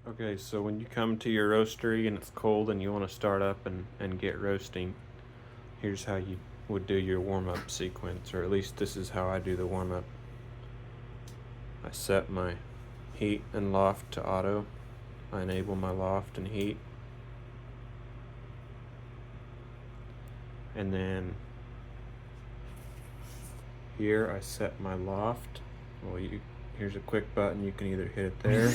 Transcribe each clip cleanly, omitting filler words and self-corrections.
Okay, so when you come to your roastery and it's cold and you want to start up and get roasting, here's how you would do your warm-up sequence, or at least this is how I do the warm-up. I set my heat and loft to auto. I enable my loft and heat. And then here I set my loft. Well, here's a quick button. You can either hit it there,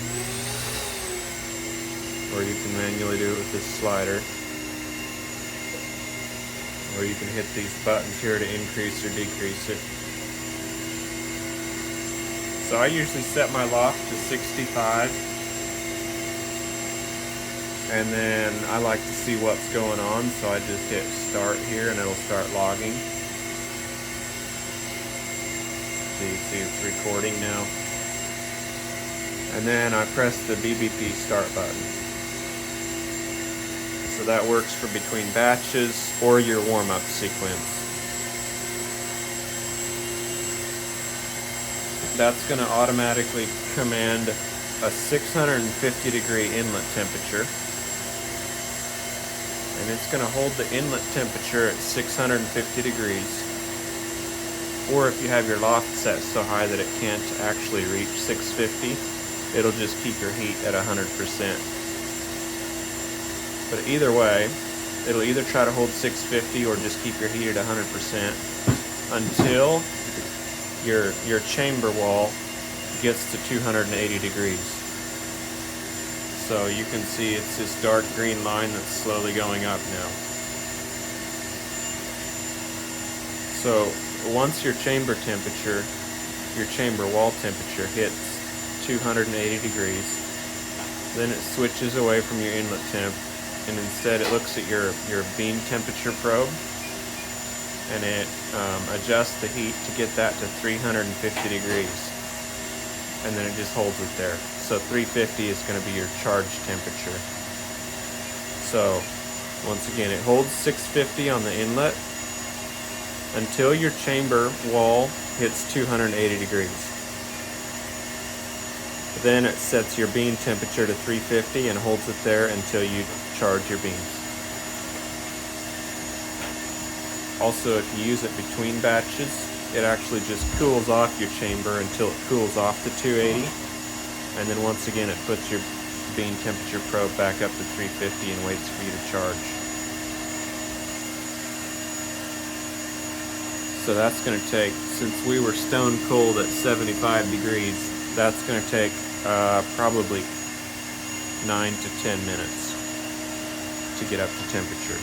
or you can manually do it with this slider, or you can hit these buttons here to increase or decrease it. So I usually set my loft to 65, and then I like to see what's going on, so I just hit start here and it'll start logging. So you see it's recording now. And then I press the BBP start button. So that works for between batches or your warm-up sequence. That's going to automatically command a 650 degree inlet temperature. And it's going to hold the inlet temperature at 650 degrees. Or if you have your loft set so high that it can't actually reach 650, it'll just keep your heat at 100%. But either way, it'll either try to hold 650 or just keep your heat at 100% until your chamber wall gets to 280 degrees. So you can see it's this dark green line that's slowly going up now. So once your chamber temperature, your chamber wall temperature hits 280 degrees, then it switches away from your inlet temp, and instead it looks at your beam temperature probe, and it adjusts the heat to get that to 350 degrees, and then it just holds it there. So 350 is going to be your charge temperature. So once again, it holds 650 on the inlet until your chamber wall hits 280 degrees. Then it sets your beam temperature to 350 and holds it there until you charge your beams. Also, if you use it between batches, it actually just cools off your chamber until it cools off to 280. And then once again, it puts your beam temperature probe back up to 350 and waits for you to charge. So that's going to take, since we were stone cold at 75 degrees, that's going to take probably 9 to 10 minutes to get up to temperature.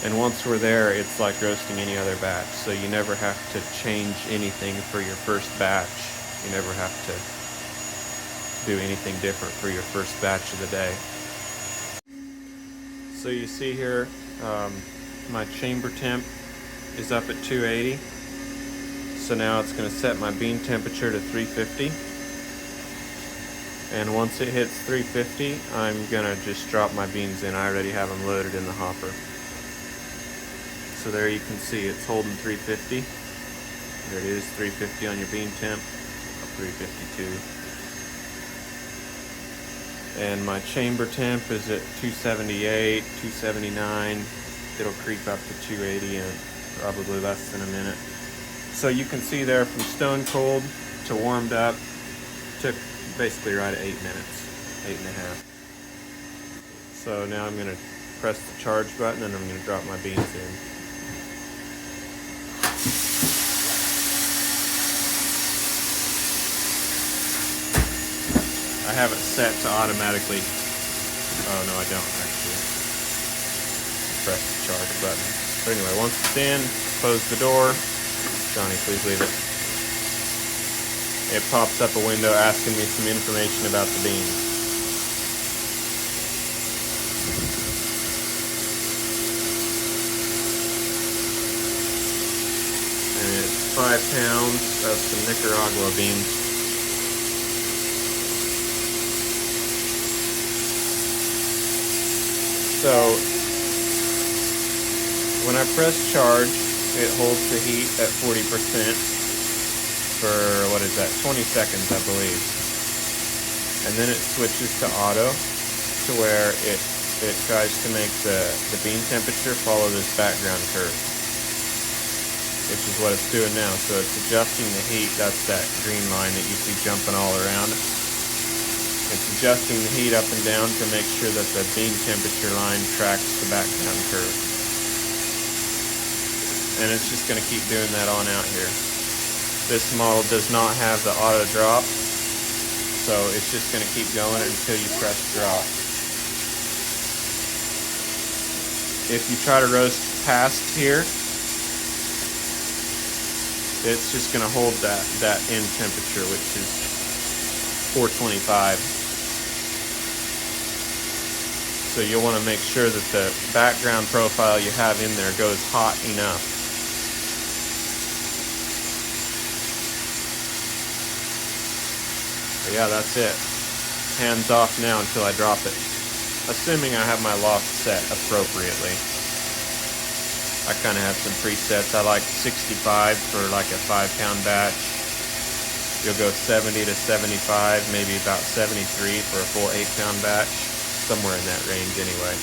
And once we're there, it's like roasting any other batch. So you never have to change anything for your first batch. You never have to do anything different for your first batch of the day. So you see here, my chamber temp is up at 280. So now it's going to set my beam temperature to 350. And once it hits 350, I'm going to just drop my beans in. I already have them loaded in the hopper. So there you can see it's holding 350. There it is, 350 on your beam temp, 352. And my chamber temp is at 278, 279. It'll creep up to 280 in probably less than a minute. So you can see there from stone cold to warmed up, took basically right at 8 minutes, 8.5. So now I'm going to press the charge button and I'm going to drop my beans in. I have it set to automatically, oh no I don't actually, press the charge button. But anyway, once it's in, close the door. Johnny, please leave it. It pops up a window asking me some information about the beans. And it's 5 pounds of some Nicaragua beans. So when I press charge, it holds the heat at 40% for, what is that, 20 seconds I believe. and then it switches to auto, to where it tries to make the bean temperature follow this background curve, which is what it's doing now. So it's adjusting the heat. That's that green line that you see jumping all around. It's adjusting the heat up and down to make sure that the bean temperature line tracks the background curve. And it's just going to keep doing that on out here. This model does not have the auto drop, so it's just going to keep going until you press drop. If you try to roast past here, it's just going to hold that end temperature, which is 425. So you'll want to make sure that the background profile you have in there goes hot enough. But yeah, that's it. Hands off now until I drop it. Assuming I have my loft set appropriately. I kind of have some presets. I like 65 for like a 5-pound batch. You'll go 70 to 75, maybe about 73 for a full 8-pound batch. Somewhere in that range anyway.